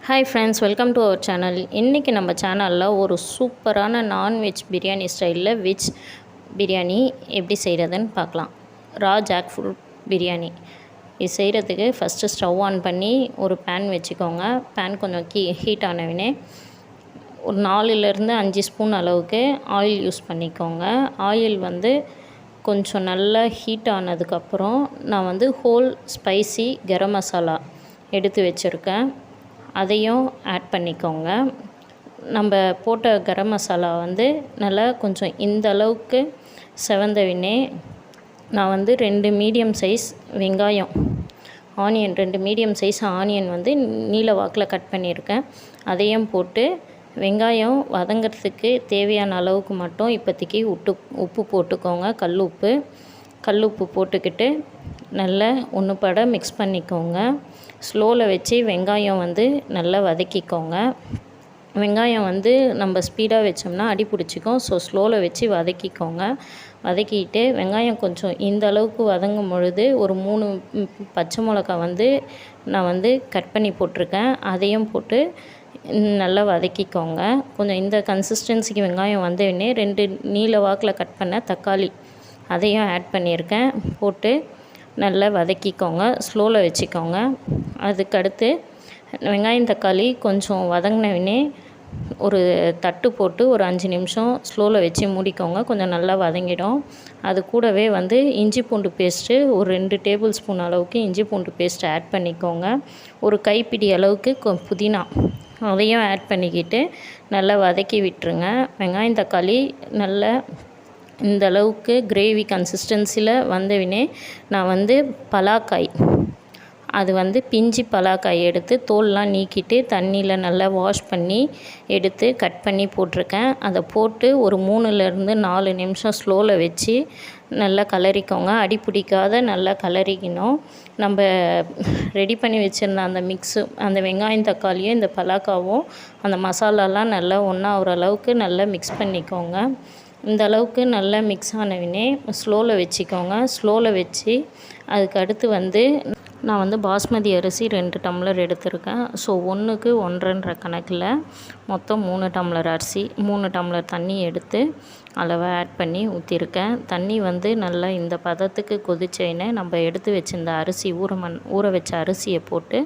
Hi friends, welcome to our channel. இன்றைக்கி நம்ம சேனலில் ஒரு சூப்பரான நான்வெஜ் பிரியாணி ஸ்டைலில் வெஜ் பிரியாணி எப்படி செய்கிறதுன்னு பார்க்கலாம். ரா ஜாக் ஃப்ரூட் பிரியாணி இது செய்கிறதுக்கு ஃபஸ்ட்டு ஸ்டவ் ஆன் பண்ணி ஒரு பேன் வச்சுக்கோங்க. பேன் கொஞ்சம் ஹீட் ஆனவுடனே ஒரு 4லேருந்து 5 ஸ்பூன் அளவுக்கு ஆயில் யூஸ் பண்ணிக்கோங்க. ஆயில் கொஞ்சம் நல்லா ஹீட் ஆனதுக்கப்புறம் நான் ஹோல் ஸ்பைசி கரம் மசாலா எடுத்து வச்சுருக்கேன். அதையும் ஆட் பண்ணிக்கோங்க. நம்ம போட்ட கரம் மசாலா நல்லா கொஞ்சம் இந்த அளவுக்கு செவந்தவினே நான் 2 மீடியம் சைஸ் வெங்காயம், ஆனியன் 2 மீடியம் சைஸ் ஆனியன் நீல வாக்கில் கட் பண்ணியிருக்கேன். அதையும் போட்டு வெங்காயம் வதங்கிறதுக்கு தேவையான அளவுக்கு மட்டும் இப்போதைக்கு உப்பு போட்டுக்கோங்க. கல் உப்பு போட்டுக்கிட்டு நல்லா ஒன்றுபட மிக்ஸ் பண்ணிக்கோங்க. ஸ்லோவில் வச்சு வெங்காயம் நல்லா வதக்கிக்கோங்க. வெங்காயம் நம்ம ஸ்பீடாக வச்சோம்னா அடி பிடிச்சிக்கும். ஸோ ஸ்லோவில் வச்சு வதக்கிக்கோங்க. வதக்கிட்டு வெங்காயம் கொஞ்சம் இந்த அளவுக்கு வதங்கும் பொழுது ஒரு 3 பச்சை மிளகா நான் கட் பண்ணி போட்டிருக்கேன். அதையும் போட்டு நல்லா வதக்கிக்கோங்க. கொஞ்சம் இந்த கன்சிஸ்டன்சிக்கு வெங்காயம் வந்தவுடனே 2 நீல வாக்கில் கட் பண்ண தக்காளி அதையும் ஆட் பண்ணியிருக்கேன். போட்டு நல்லா வதக்கிக்கோங்க. ஸ்லோவில் வச்சுக்கோங்க. அதுக்கடுத்து வெங்காயம் தக்காளி கொஞ்சம் வதங்கினவுடனே ஒரு தட்டு போட்டு ஒரு 5 நிமிஷம் ஸ்லோவில் வச்சு மூடிக்கோங்க. கொஞ்சம் நல்லா வதங்கிடும். அது கூடவே இஞ்சி பூண்டு பேஸ்ட்டு ஒரு 2 டேபிள் ஸ்பூன் அளவுக்கு இஞ்சி பூண்டு பேஸ்ட் ஆட் பண்ணிக்கோங்க. ஒரு கைப்பிடி அளவுக்கு புதினா அதையும் ஆட் பண்ணிக்கிட்டு நல்லா வதக்கி விட்டுருங்க. வெங்காயம் தக்காளி நல்லா இந்த அளவுக்கு கிரேவி கன்சிஸ்டன்சியில் வந்தவுடனே நான் பலாக்காய் அது பிஞ்சு பலாக்காய் எடுத்து தோல்லாம் நீக்கிட்டு தண்ணியில் நல்லா வாஷ் பண்ணி எடுத்து கட் பண்ணி போட்டிருக்கேன். அதை போட்டு ஒரு 3லேருந்து 4 நிமிஷம் ஸ்லோவில் வச்சு நல்லா கலரிக்கோங்க. அடி பிடிக்காத நல்லா கலரிக்கணும். நம்ம ரெடி பண்ணி வச்சுருந்த அந்த மிக்ஸு அந்த வெங்காயம் தக்காளியும் இந்த பலாக்காவும் அந்த மசாலாலாம் நல்லா ஒன்றா ஓரளவுக்கு நல்லா மிக்ஸ் பண்ணிக்கோங்க. இந்த அளவுக்கு நல்லா மிக்ஸ் ஆனவுடனே ஸ்லோவில் வச்சுக்கோங்க. ஸ்லோவில் வச்சு அதுக்கு அடுத்து நான் பாஸ்மதி அரிசி 2 டம்ளர் எடுத்திருக்கேன். ஸோ 1க்கு 1.5 கணக்கில் மொத்தம் 3 டம்ளர் அரிசி 3 டம்ளர் தண்ணி எடுத்து அளவை ஆட் பண்ணி ஊற்றிருக்கேன். தண்ணி நல்லா இந்த பதத்துக்கு கொதிச்சேன்னு நம்ம எடுத்து வச்சிருந்த அரிசி ஊற வச்ச அரிசியை போட்டு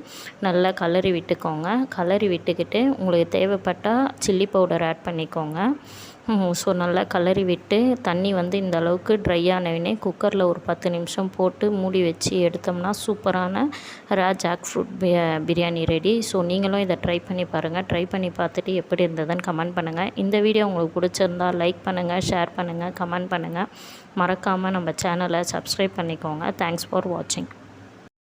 நல்லா கலரி விட்டுக்கோங்க. கலரி விட்டுக்கிட்டு உங்களுக்கு தேவைப்பட்டால் சில்லி பவுடர் ஆட் பண்ணிக்கோங்க. ஸோ நல்லா கலரி விட்டு தண்ணி இந்த அளவுக்கு ட்ரை ஆனவுடனே குக்கரில் ஒரு 10 நிமிஷம் போட்டு மூடி வச்சு எடுத்தோம்னா சூப்பரான raw jackfruit biryani ready. So நீங்களும் இதை ட்ரை பண்ணி பாருங்கள். ட்ரை பண்ணி பார்த்துட்டு எப்படி இருந்ததுன்னு கமெண்ட் பண்ணுங்கள். இந்த வீடியோ உங்களுக்கு பிடிச்சிருந்தா லைக் பண்ணுங்கள், ஷேர் பண்ணுங்கள், கமெண்ட் பண்ணுங்கள். மறக்காமல் நம்ம சேனலை சப்ஸ்கிரைப் பண்ணிக்கோங்க. தேங்க்ஸ் ஃபார் வாட்சிங்.